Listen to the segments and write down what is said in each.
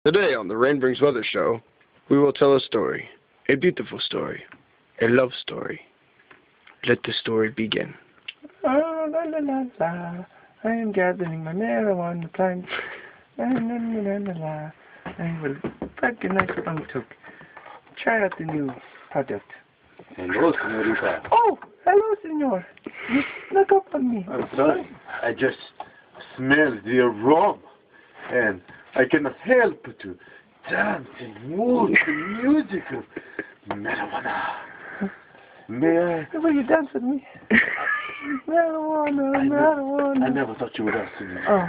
Today on the Rain Brings Weather show, we will tell a story, a beautiful story, a love story. Let the story begin. Oh, la la la la, I am gathering my marijuana plants. La la la la la, I will pack a nice tuk. Try out the new product. Hello, señorita. Oh, hello, senor. You snuck up on me. I'm sorry. I just smelled the aroma, and I cannot help but to dance and move to the music of marijuana. May I? Will you dance with me? Marijuana. I never thought you would ask me. Oh.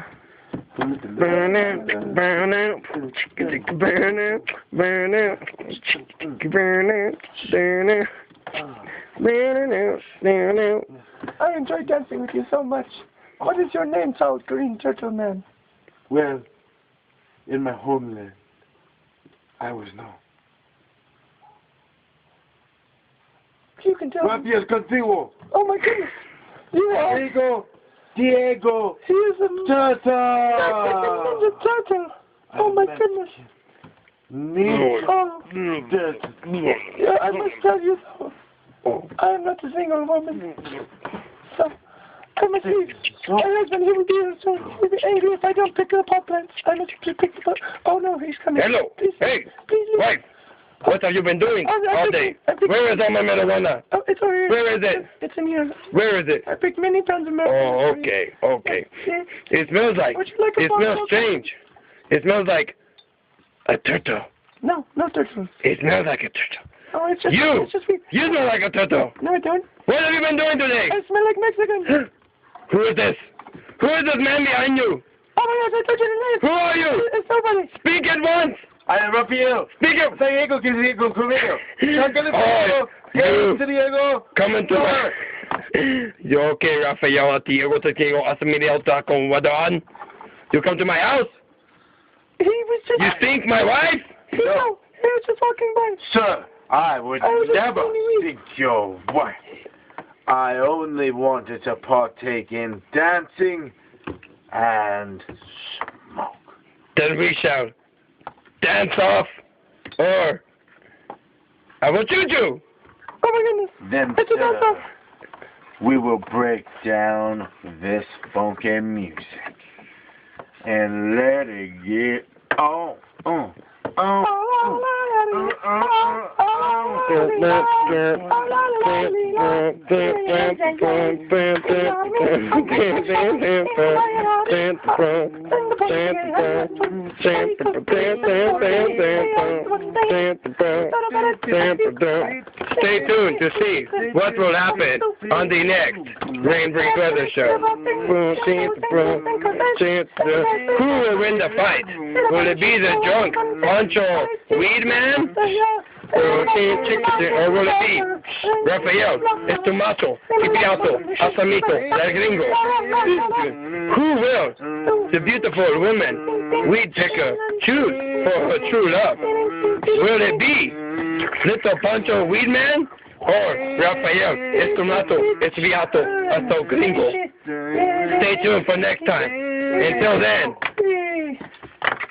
Burn out, burn out, burn out, burn out, burn out, burn out, burn out, burn out. I enjoy dancing with you so much. What is your name, Salt Green Turtle Man? Well, in my homeland, I was known. You can tell me. Gracias contigo. Oh my goodness. You are. Diego. He is a Turtle. He's a turtle. Oh my goodness. Oh. Yeah, I must tell you though, I am not a single woman. So, I must leave. My husband, he will be angry if I don't pick up pot plants. I must pick them up. Oh no, he's coming. Hello. Please, Hey, please leave. wife. What have you been doing all day? Where is all my marijuana? Oh, it's over here. Where is it? It's in here. Where is it? I picked many pounds of marijuana. Oh, okay, okay. See? It smells like, Would you like a it smells bottle? strange. It smells like a turtle. No, no turtle. It smells like a turtle. Oh, it's just You! It's just me. You smell like a turtle. No, I don't. What have you been doing today? I smell like Mexican. Who is this? Who is this man behind you? Oh my gosh, I told you to leave. Who are you? It's nobody. Speak at once. I am Rafael. Speak up. Diego, que Diego conmigo. Oh, you. Diego. Come into my... Yo, okay, Rafael at Diego to Diego Asamiliota con Wadon. You come to my house? He was just... You stink my wife? No, he was just walking by. Sir, I would never think your wife. I only wanted to partake in dancing and smoke. Then we shall dance off, or I will shoot you. Oh my goodness. Then, It's a dance off. we will break down this funky music and let it get on. Stay tuned to see what will happen on the next Rain Brings Weather show. Who will win the fight? Will it be the drunk Pancho Weed Man? Or will it be Rafael, Estomato, Kipiato, Asamito, El Gringo? Who will the beautiful woman weed picker choose for her true love? Will it be Little Pancho Weed Man or Rafael, Estomato, Esviato, El Gringo? Stay tuned for next time. Until then.